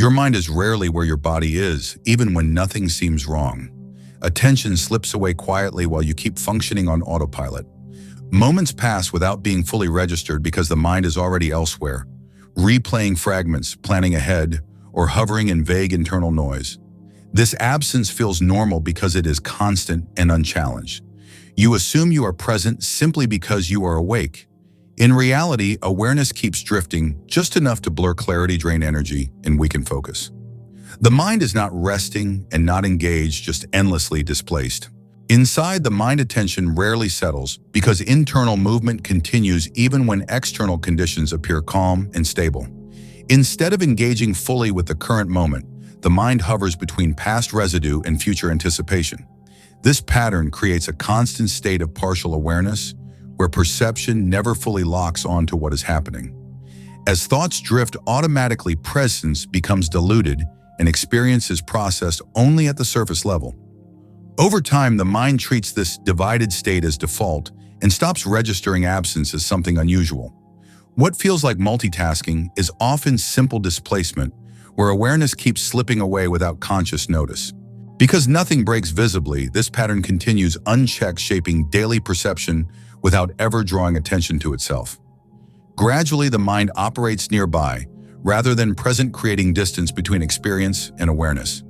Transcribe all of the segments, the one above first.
Your mind is rarely where your body is, even when nothing seems wrong. Attention slips away quietly while you keep functioning on autopilot. Moments pass without being fully registered because the mind is already elsewhere, replaying fragments, planning ahead, or hovering in vague internal noise. This absence feels normal because it is constant and unchallenged. You assume you are present simply because you are awake. In reality, awareness keeps drifting just enough to blur clarity, drain energy, and weaken focus. The mind is not resting and not engaged, just endlessly displaced. Inside, the mind attention rarely settles because internal movement continues even when external conditions appear calm and stable. Instead of engaging fully with the current moment, the mind hovers between past residue and future anticipation. This pattern creates a constant state of partial awareness, where perception never fully locks onto what is happening. As thoughts drift, automatically presence becomes diluted and experience is processed only at the surface level. Over time, the mind treats this divided state as default and stops registering absence as something unusual. What feels like multitasking is often simple displacement, where awareness keeps slipping away without conscious notice. Because nothing breaks visibly, this pattern continues unchecked, shaping daily perception without ever drawing attention to itself. Gradually, the mind operates nearby, rather than present, creating distance between experience and awareness.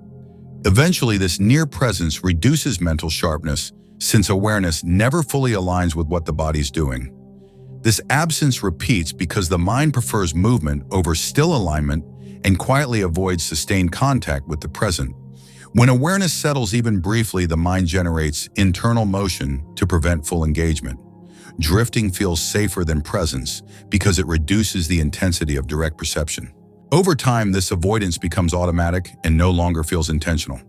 Eventually, this near presence reduces mental sharpness, since awareness never fully aligns with what the body's doing. This absence repeats because the mind prefers movement over still alignment and quietly avoids sustained contact with the present. When awareness settles even briefly, the mind generates internal motion to prevent full engagement. Drifting feels safer than presence because it reduces the intensity of direct perception. Over time, this avoidance becomes automatic and no longer feels intentional.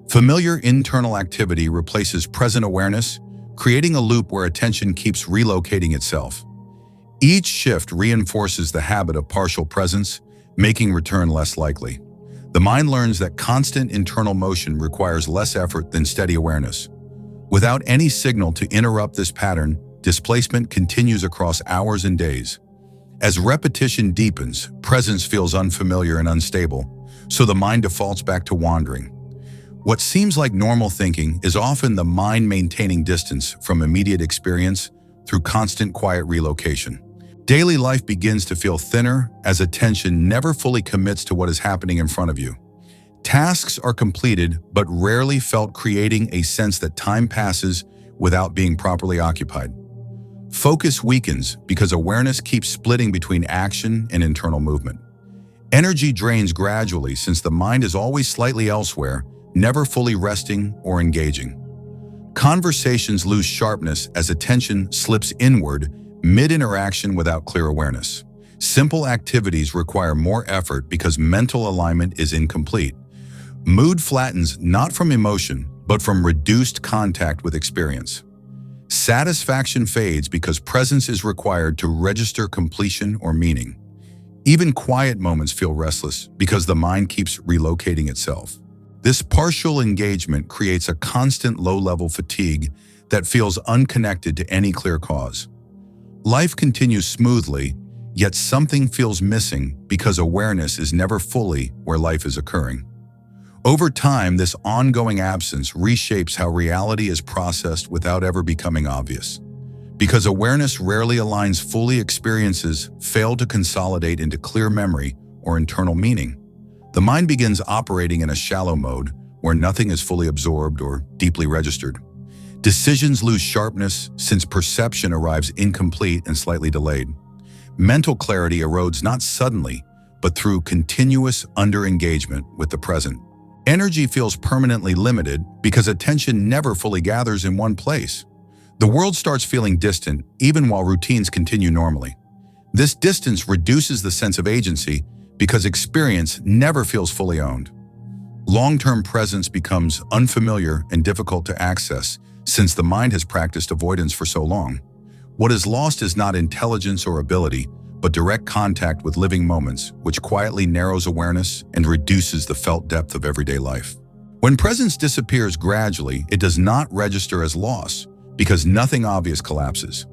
Familiar internal activity replaces present awareness, creating a loop where attention keeps relocating itself. Each shift reinforces the habit of partial presence, making return less likely. The mind learns that constant internal motion requires less effort than steady awareness. Without any signal to interrupt this pattern, displacement continues across hours and days. As repetition deepens, presence feels unfamiliar and unstable, so the mind defaults back to wandering. What seems like normal thinking is often the mind maintaining distance from immediate experience through constant quiet relocation. Daily life begins to feel thinner as attention never fully commits to what is happening in front of you. Tasks are completed but rarely felt, creating a sense that time passes without being properly occupied. Focus weakens because awareness keeps splitting between action and internal movement. Energy drains gradually since the mind is always slightly elsewhere, never fully resting or engaging. Conversations lose sharpness as attention slips inward mid-interaction without clear awareness. Simple activities require more effort because mental alignment is incomplete. Mood flattens not from emotion, but from reduced contact with experience. Satisfaction fades because presence is required to register completion or meaning. Even quiet moments feel restless because the mind keeps relocating itself. This partial engagement creates a constant low-level fatigue that feels unconnected to any clear cause. Life continues smoothly, yet something feels missing because awareness is never fully where life is occurring. Over time, this ongoing absence reshapes how reality is processed without ever becoming obvious. Because awareness rarely aligns fully, experiences fail to consolidate into clear memory or internal meaning. The mind begins operating in a shallow mode where nothing is fully absorbed or deeply registered. Decisions lose sharpness since perception arrives incomplete and slightly delayed. Mental clarity erodes not suddenly, but through continuous under-engagement with the present. Energy feels permanently limited because attention never fully gathers in one place. The world starts feeling distant even while routines continue normally. This distance reduces the sense of agency because experience never feels fully owned. Long-term presence becomes unfamiliar and difficult to access since the mind has practiced avoidance for so long. What is lost is not intelligence or ability, but direct contact with living moments, which quietly narrows awareness and reduces the felt depth of everyday life. When presence disappears gradually, it does not register as loss because nothing obvious collapses.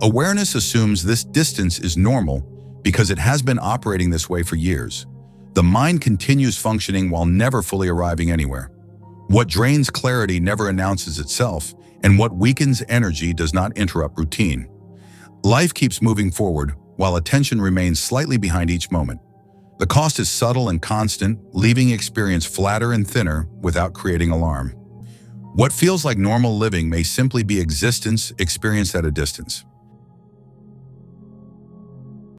Awareness assumes this distance is normal because it has been operating this way for years. The mind continues functioning while never fully arriving anywhere. What drains clarity never announces itself, and what weakens energy does not interrupt routine. Life keeps moving forward, while attention remains slightly behind each moment. The cost is subtle and constant, leaving experience flatter and thinner without creating alarm. What feels like normal living may simply be existence experienced at a distance.